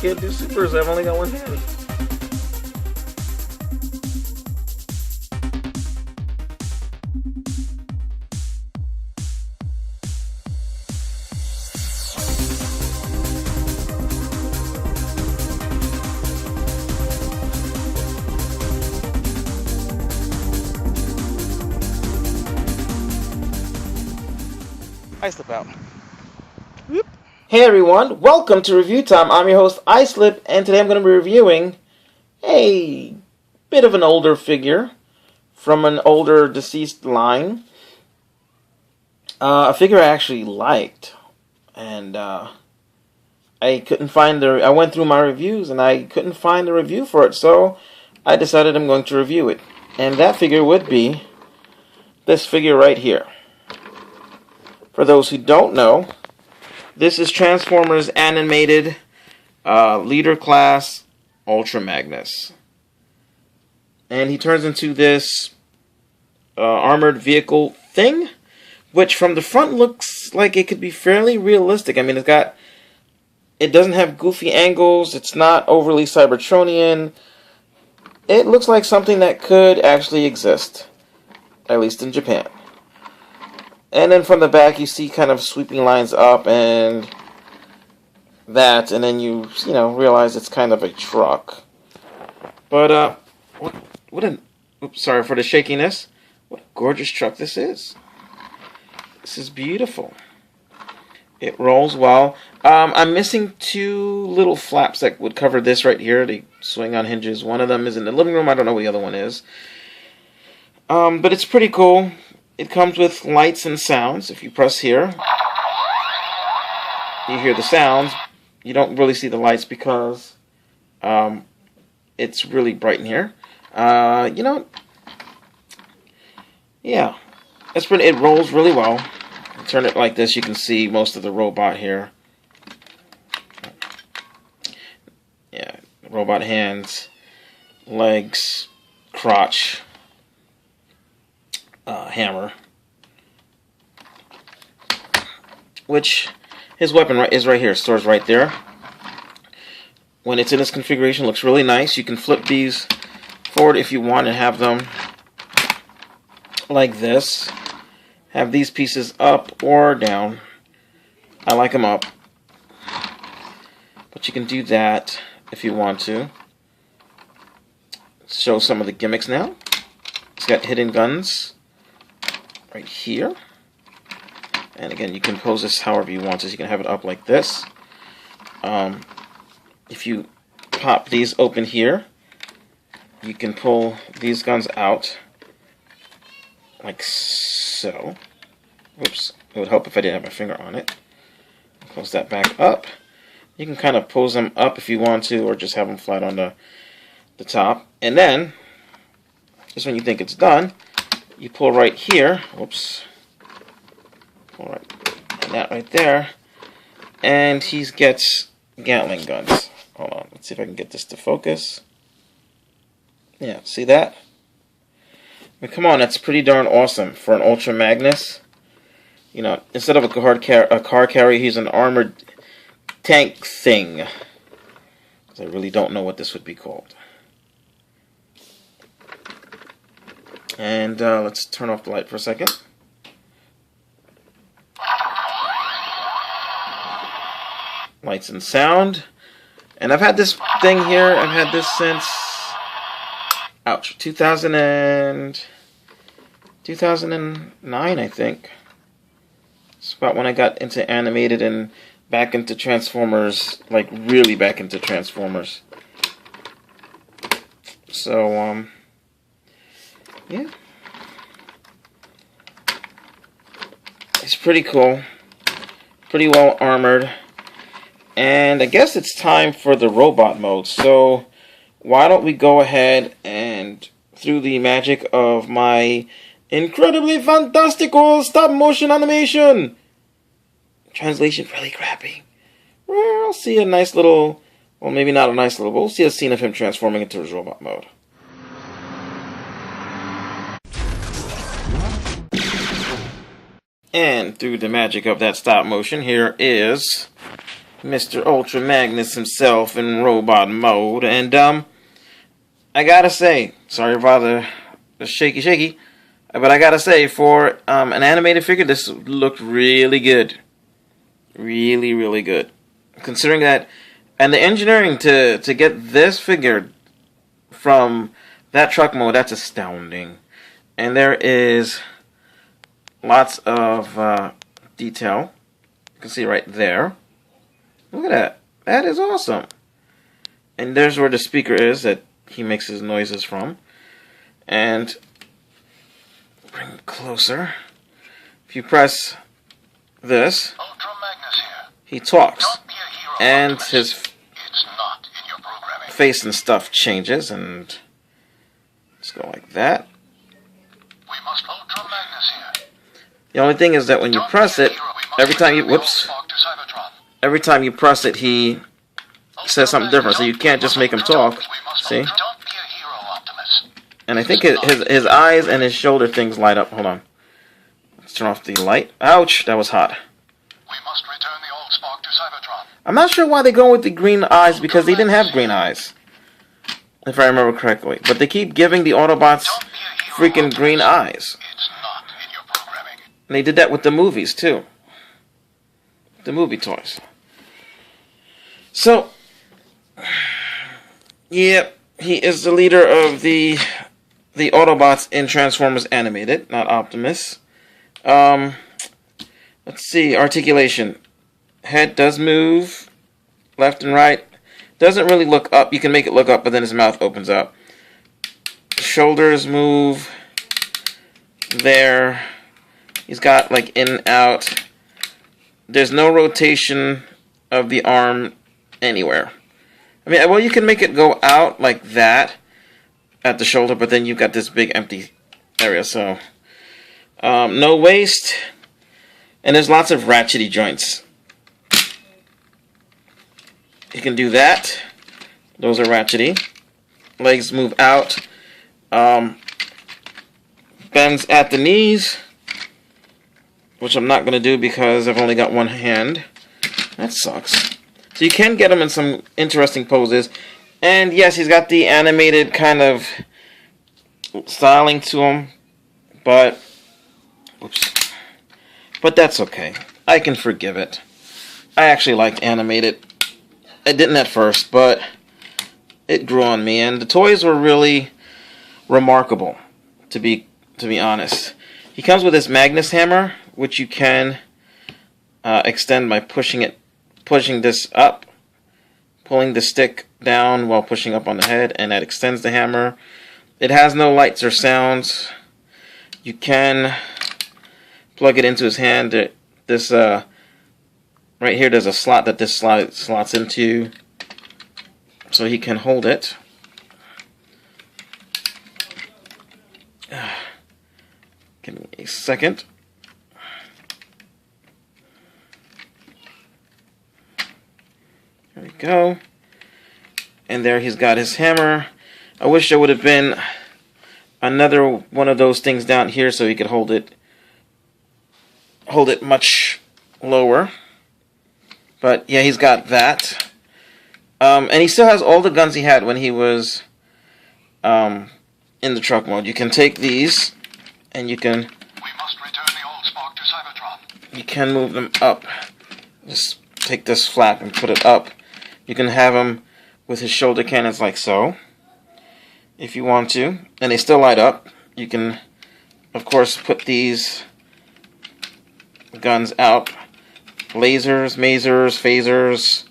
can't do supers. I've only got one hand. I slip out. Whoop. Hey everyone, welcome to Review Time. I'm your host, iSlip, and today I'm going to be reviewing a bit of an older figure from an older deceased line. A figure I actually liked, and I couldn't find I went through my reviews and I couldn't find a review for it, so I decided I'm going to review it. And that figure would be this figure right here. For those who don't know, this is Transformers animated leader class Ultra Magnus. And he turns into this armored vehicle thing, which from the front looks like it could be fairly realistic. I mean, it doesn't have goofy angles, it's not overly Cybertronian. It looks like something that could actually exist, at least in Japan. And then from the back, you see kind of sweeping lines up and that, and then you realize it's kind of a truck. But oops, sorry for the shakiness. What a gorgeous truck this is. This is beautiful. It rolls well. I'm missing two little flaps that would cover this right here. They swing on hinges. One of them is in the living room. I don't know what the other one is. But it's pretty cool. It comes with lights and sounds. If you press here, you hear the sounds. You don't really see the lights because it's really bright in here. Yeah, that's pretty. It rolls really well. Turn it like this, you can see most of the robot here. Yeah, robot hands, legs, crotch. Hammer, which his weapon is right here, stores right there. When it's in this configuration, it looks really nice. You can flip these forward if you want and have them like this. Have these pieces up or down. I like them up, but you can do that if you want to. Show some of the gimmicks now. It's got hidden guns right here, and again you can pose this however you want. So you can have it up like this. If you pop these open here, you can pull these guns out like so. Oops, it would help if I didn't have my finger on it. Close that back up. You can kind of pose them up if you want to, or just have them flat on the top. And then, just when you think it's done, you pull right here, whoops, pull right, and that right there, and he gets Gatling guns. Hold on, let's see if I can get this to focus. Yeah, see that? I mean, come on, that's pretty darn awesome for an Ultra Magnus. You know, instead of a car carrier, he's an armored tank thing. Because I really don't know what this would be called. And let's turn off the light for a second. Lights and sound. And I've had this thing here, I've had this since, ouch, 2009, I think. It's about when I got into animated and back into Transformers, like really back into Transformers. So, yeah. It's pretty cool. Pretty well armored. And I guess it's time for the robot mode. So why don't we go ahead and, through the magic of my incredibly fantastical stop motion animation. Translation really crappy. We'll see a nice little, well maybe not a nice little, but we'll see a scene of him transforming into his robot mode. And through the magic of that stop motion, here is Mr. Ultra Magnus himself in robot mode. And, I gotta say, sorry about the shaky, but I gotta say, for an animated figure, this looked really good. Really, really good. Considering that, and the engineering to get this figure from that truck mode, that's astounding. And there is lots of detail. You can see right there. Look at that. That is awesome. And there's where the speaker is that he makes his noises from. And bring it closer. If you press this, he talks. And his face and stuff changes. And let's go like that. The only thing is that when you press it, every time you press it, he says something different. So you can't just make him talk. See? And I think his eyes and his shoulder things light up. Hold on. Let's turn off the light. Ouch, that was hot. I'm not sure why they go with the green eyes, because they didn't have green eyes, if I remember correctly. But they keep giving the Autobots freaking green eyes. And they did that with the movies, too. The movie toys. So, yeah, he is the leader of the Autobots in Transformers Animated, not Optimus. Let's see, articulation. Head does move left and right. Doesn't really look up. You can make it look up, but then his mouth opens up. Shoulders move there. He's got like in and out. There's no rotation of the arm anywhere. I mean, well, you can make it go out like that at the shoulder, but then you've got this big empty area. So, no waist. And there's lots of ratchety joints. You can do that. Those are ratchety. Legs move out. Bends at the knees, which I'm not going to do because I've only got one hand. That sucks. So you can get him in some interesting poses. And yes, he's got the animated kind of styling to him. But, oops. But that's okay. I can forgive it. I actually liked animated. I didn't at first, but it grew on me. And the toys were really remarkable, to be honest. He comes with this Magnus hammer, which you can extend by pushing this up, pulling the stick down while pushing up on the head, and that extends the hammer. It has no lights or sounds. You can plug it into his hand. This right here, there's a slot that this slots into, so he can hold it. Give me a second. There we go. And there he's got his hammer. I wish there would have been another one of those things down here so he could hold it much lower. But yeah, he's got that. And he still has all the guns he had when he was in the truck mode. You can take these and you can move them up. Just take this flap and put it up. You can have him with his shoulder cannons like so, if you want to, and they still light up. You can, of course, put these guns out. Lasers, masers, phasers,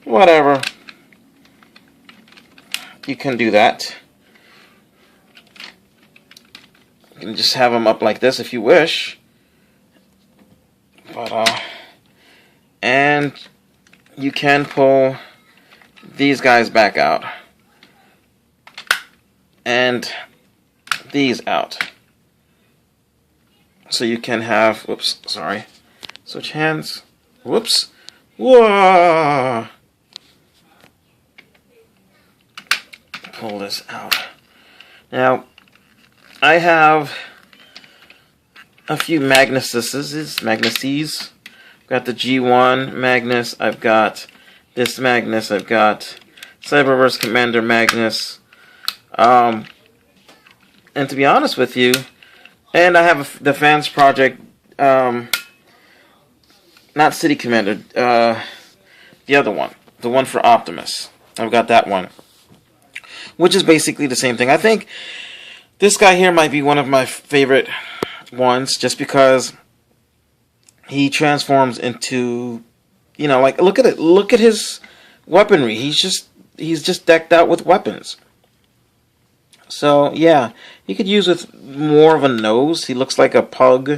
whatever. You can do that. You can just have them up like this if you wish. But, and you can pull these guys back out. And these out. So you can have, whoops, sorry. Switch hands. Whoops. Whoa! Pull this out. Now, I have a few Magnuses Got the G1 Magnus. I've got this Magnus. I've got Cyberverse Commander Magnus. And to be honest with you, and I have the Fans Project, not City Commander, the other one, the one for Optimus. I've got that one, which is basically the same thing. I think this guy here might be one of my favorite ones, just because he transforms into, you know, like, look at it. Look at his weaponry. He's just decked out with weapons. So yeah, he could use with more of a nose. He looks like a pug.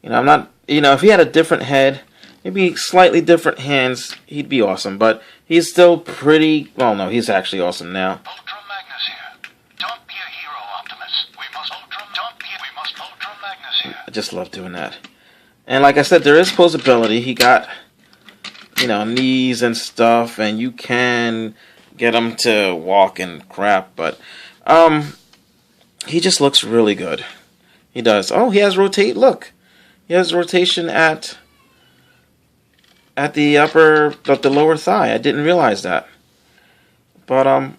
You know, I'm not. You know, if he had a different head, maybe slightly different hands, he'd be awesome. But he's still pretty. Well, no, he's actually awesome now. Ultra Magnus here. Don't be a hero, Optimus. We must Ultra Magnus here. I just love doing that. And like I said, there is posability. He got, you know, knees and stuff, and you can get him to walk and crap, but he just looks really good. He does. Oh, he has rotate. Look, he has rotation at the lower thigh. I didn't realize that. But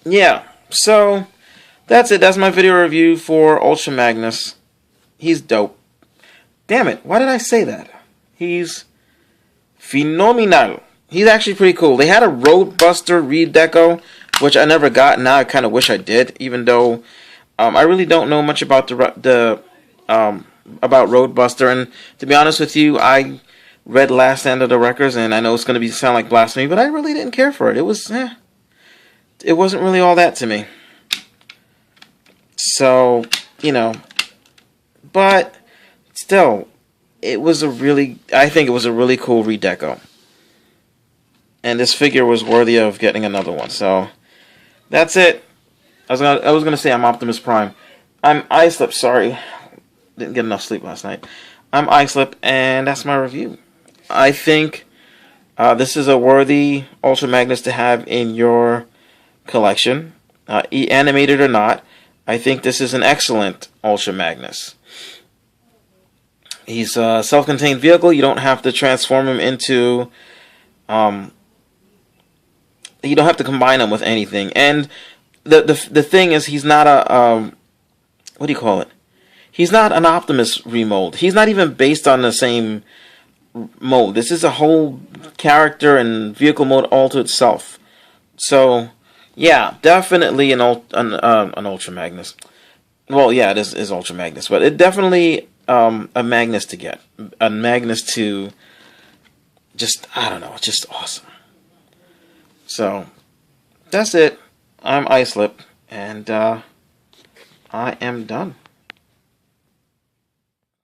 yeah. So that's it. That's my video review for Ultra Magnus. He's dope. Damn it! Why did I say that? He's phenomenal. He's actually pretty cool. They had a Roadbuster redeco, which I never got. Now I kind of wish I did, even though I really don't know much about about Roadbuster. And to be honest with you, I read Last Stand of the Wreckers, and I know it's going to sound like blasphemy, but I really didn't care for it. It was, it wasn't really all that to me. So, you know, but still, I think it was a really cool redeco. And this figure was worthy of getting another one. So that's it. I was gonna say I'm Optimus Prime. I'm Islip. Sorry, didn't get enough sleep last night. I'm Islip, and that's my review. I think this is a worthy Ultra Magnus to have in your collection, animated or not. I think this is an excellent Ultra Magnus. He's a self-contained vehicle. You don't have to transform him into you don't have to combine them with anything. And the thing is, he's not a what do you call it? He's not an Optimus remold. He's not even based on the same mode. This is a whole character and vehicle mode all to itself. So yeah, definitely an Ultra Magnus. Well, yeah, it is Ultra Magnus, but it definitely a Magnus to get, a Magnus to just, I don't know, just awesome. So, that's it. I'm Islip, and I am done.